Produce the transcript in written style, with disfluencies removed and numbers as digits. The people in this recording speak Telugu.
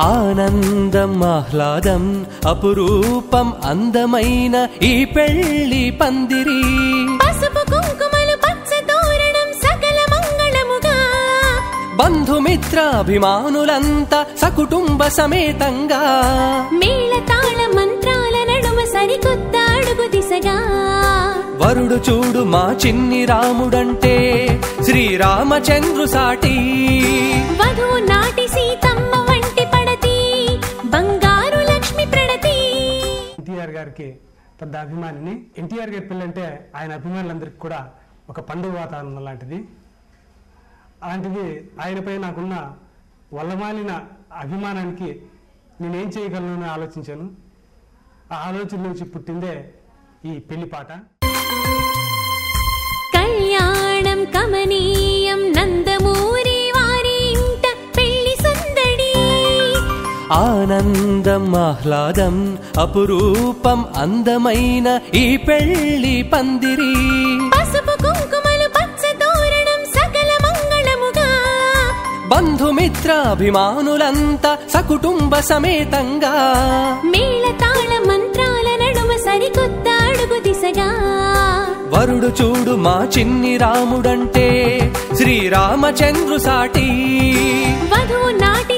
ఆనందం ఆహ్లాదం అపురూపం అందమైన ఈ పెళ్లి పందిరి పసుపు కుంకుమలు పచ్చ తోరణం సకల మంగళముగా బంధుమిత్రాభిమానులంతా సకుటుంబ సమేతంగా మేళతాళ మంత్రాల నడుమ సరికొత్త అడుగు దిశగా వరుడు చూడు మా చిన్ని రాముడంటే శ్రీరామచంద్రు సాటి వధువు నాటి సీతమ్మ వంటి పడతి బంగారు లక్ష్మి ప్రణతి. ఎన్టీఆర్ గారికి పెద్ద అభిమానిని. ఎన్టీఆర్ గారి పెళ్ళంటే ఆయన అభిమానులందరికీ కూడా ఒక పండుగ వాతావరణం లాంటిది. అలాంటిది ఆయనపై నాకున్న వల్లమాలిన అభిమానానికి నేనేం చేయగలను ఆలోచించాను. ఆ ఆలోచన నుంచి పుట్టిందే ఈ పెళ్లి పాట. కళ్యాణం కమనీయం నందమూరి వారి ఇంట పెళ్లి సందడి ఆనందం ఆహ్లాదం అపురూపం అందమైన ఈ పెళ్లి పందిరి పసుపు కుంకుమలు పచ్చ తోరణం సకల మంగళముగా బంధుమిత్రాభిమానులంతా సకుటుంబ సమేతంగా మేళతాళ మంత్రాల నడుమ సరికొత్త అడుగు దిశగా వరుడు చూడు మా చిన్ని రాముడంటే శ్రీరామచంద్రు సాటి వధువు నాటి